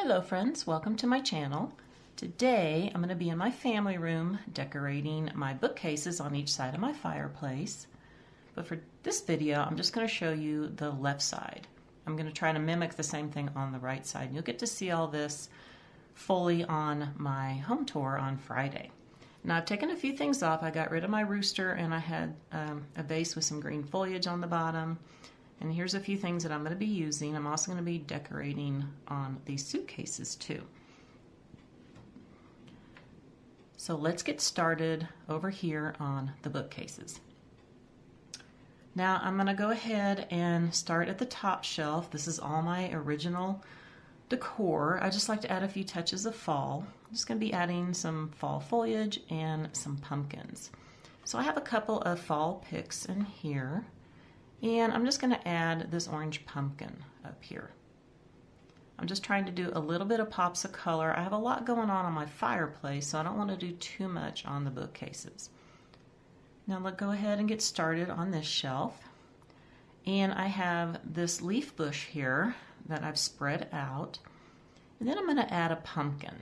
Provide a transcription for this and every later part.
Hello friends, welcome to my channel. Today I'm going to be in my family room decorating my bookcases on each side of my fireplace. But for this video I'm just going to show you the left side. I'm going to try to mimic the same thing on the right side. You'll get to see all this fully on my home tour on Friday. Now I've taken a few things off. I got rid of my rooster and I had a vase with some green foliage on the bottom. And here's a few things that I'm going to be using. I'm also going to be decorating on these suitcases too. So let's get started over here on the bookcases. Now I'm going to go ahead and start at the top shelf. This is all my original decor. I just like to add a few touches of fall. I'm just going to be adding some fall foliage and some pumpkins. So I have a couple of fall picks in here. And I'm just going to add this orange pumpkin up here. I'm just trying to do a little bit of pops of color. I have a lot going on my fireplace, so I don't want to do too much on the bookcases. Now let's go ahead and get started on this shelf. And I have this leaf bush here that I've spread out. And then I'm going to add a pumpkin.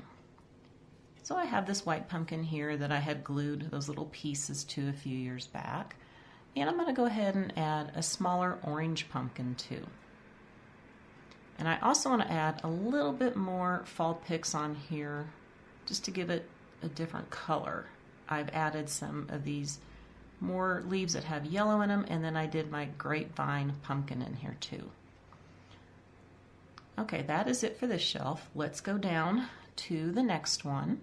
So I have this white pumpkin here that I had glued those little pieces to a few years back. And I'm going to go ahead and add a smaller orange pumpkin too. And I also want to add a little bit more fall picks on here just to give it a different color. I've added some of these more leaves that have yellow in them, and then I did my grapevine pumpkin in here too. Okay, that is it for this shelf. Let's go down to the next one.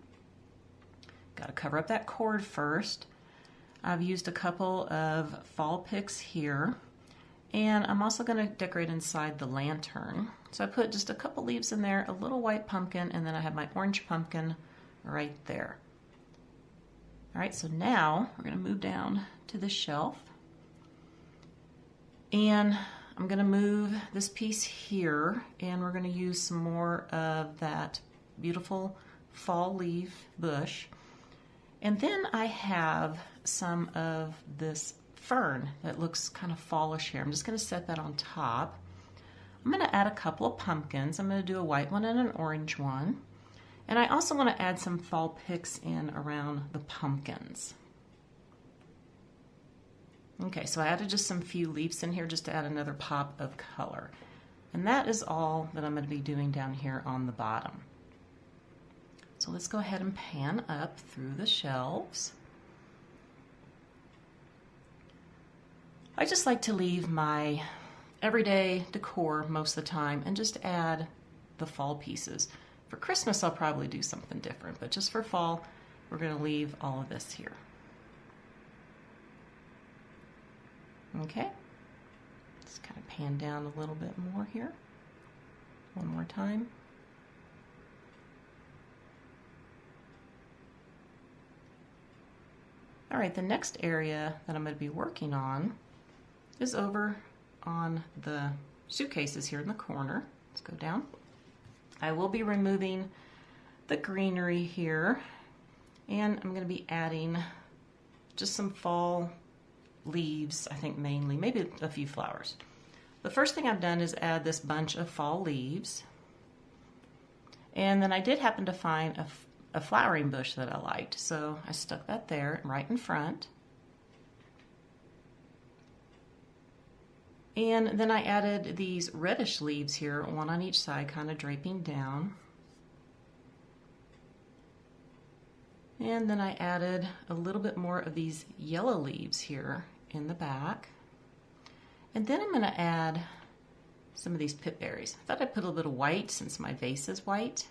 Got to cover up that cord first. I've used a couple of fall picks here, and I'm also going to decorate inside the lantern. So I put just a couple leaves in there, a little white pumpkin, and then I have my orange pumpkin right there. All right, so now we're going to move down to the shelf, and I'm going to move this piece here, and we're going to use some more of that beautiful fall leaf bush. And then I have some of this fern that looks kind of fallish here. I'm just going to set that on top. I'm going to add a couple of pumpkins. I'm going to do a white one and an orange one. And I also want to add some fall picks in around the pumpkins. Okay, so I added just some few leaves in here just to add another pop of color. And that is all that I'm going to be doing down here on the bottom. So let's go ahead and pan up through the shelves. I just like to leave my everyday decor most of the time and just add the fall pieces. For Christmas I'll probably do something different, but just for fall we're going to leave all of this here. Okay, just kind of pan down a little bit more here. One more time. All right, the next area that I'm going to be working on is over on the suitcases here in the corner. Let's go down. I will be removing the greenery here, and I'm going to be adding just some fall leaves, I think mainly, maybe a few flowers. The first thing I've done is add this bunch of fall leaves, and then I did happen to find a flowering bush that I liked, so I stuck that there right in front. And then I added these reddish leaves here, one on each side, kind of draping down. And then I added a little bit more of these yellow leaves here in the back. And then I'm going to add some of these pip berries. I thought I'd put a little bit of white since my vase is white.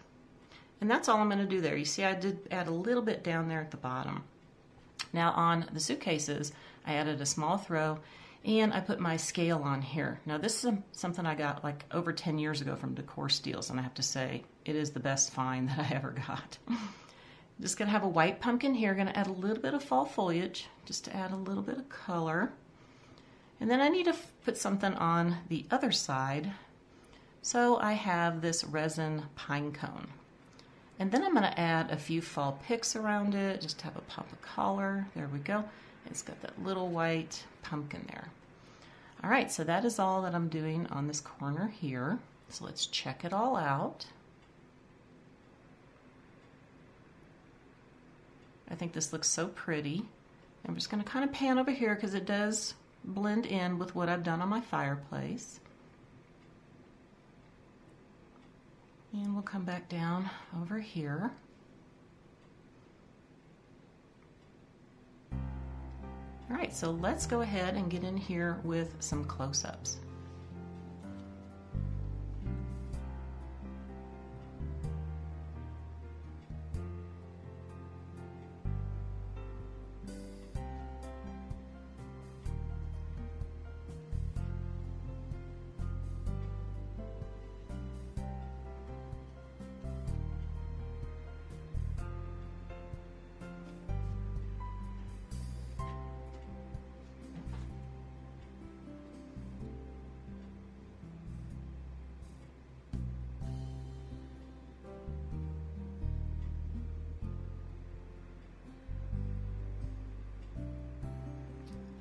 And that's all I'm going to do there. You see I did add a little bit down there at the bottom. Now on the suitcases, I added a small throw and I put my scale on here. Now this is something I got like over 10 years ago from Decor Steels, and I have to say it is the best find that I ever got. Just going to have a white pumpkin here. Going to add a little bit of fall foliage just to add a little bit of color. And then I need to put something on the other side. So I have this resin pine cone. And then I'm going to add a few fall picks around it, just to have a pop of color. There we go. It's got that little white pumpkin there. All right, so that is all that I'm doing on this corner here. So let's check it all out. I think this looks so pretty. I'm just going to kind of pan over here because it does blend in with what I've done on my fireplace. And we'll come back down over here. All right, so let's go ahead and get in here with some close-ups.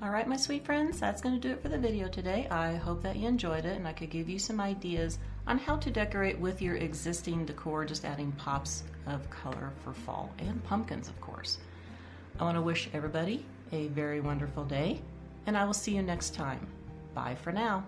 All right, my sweet friends, that's going to do it for the video today. I hope that you enjoyed it and I could give you some ideas on how to decorate with your existing decor, just adding pops of color for fall and pumpkins, of course. I want to wish everybody a very wonderful day, and I will see you next time. Bye for now.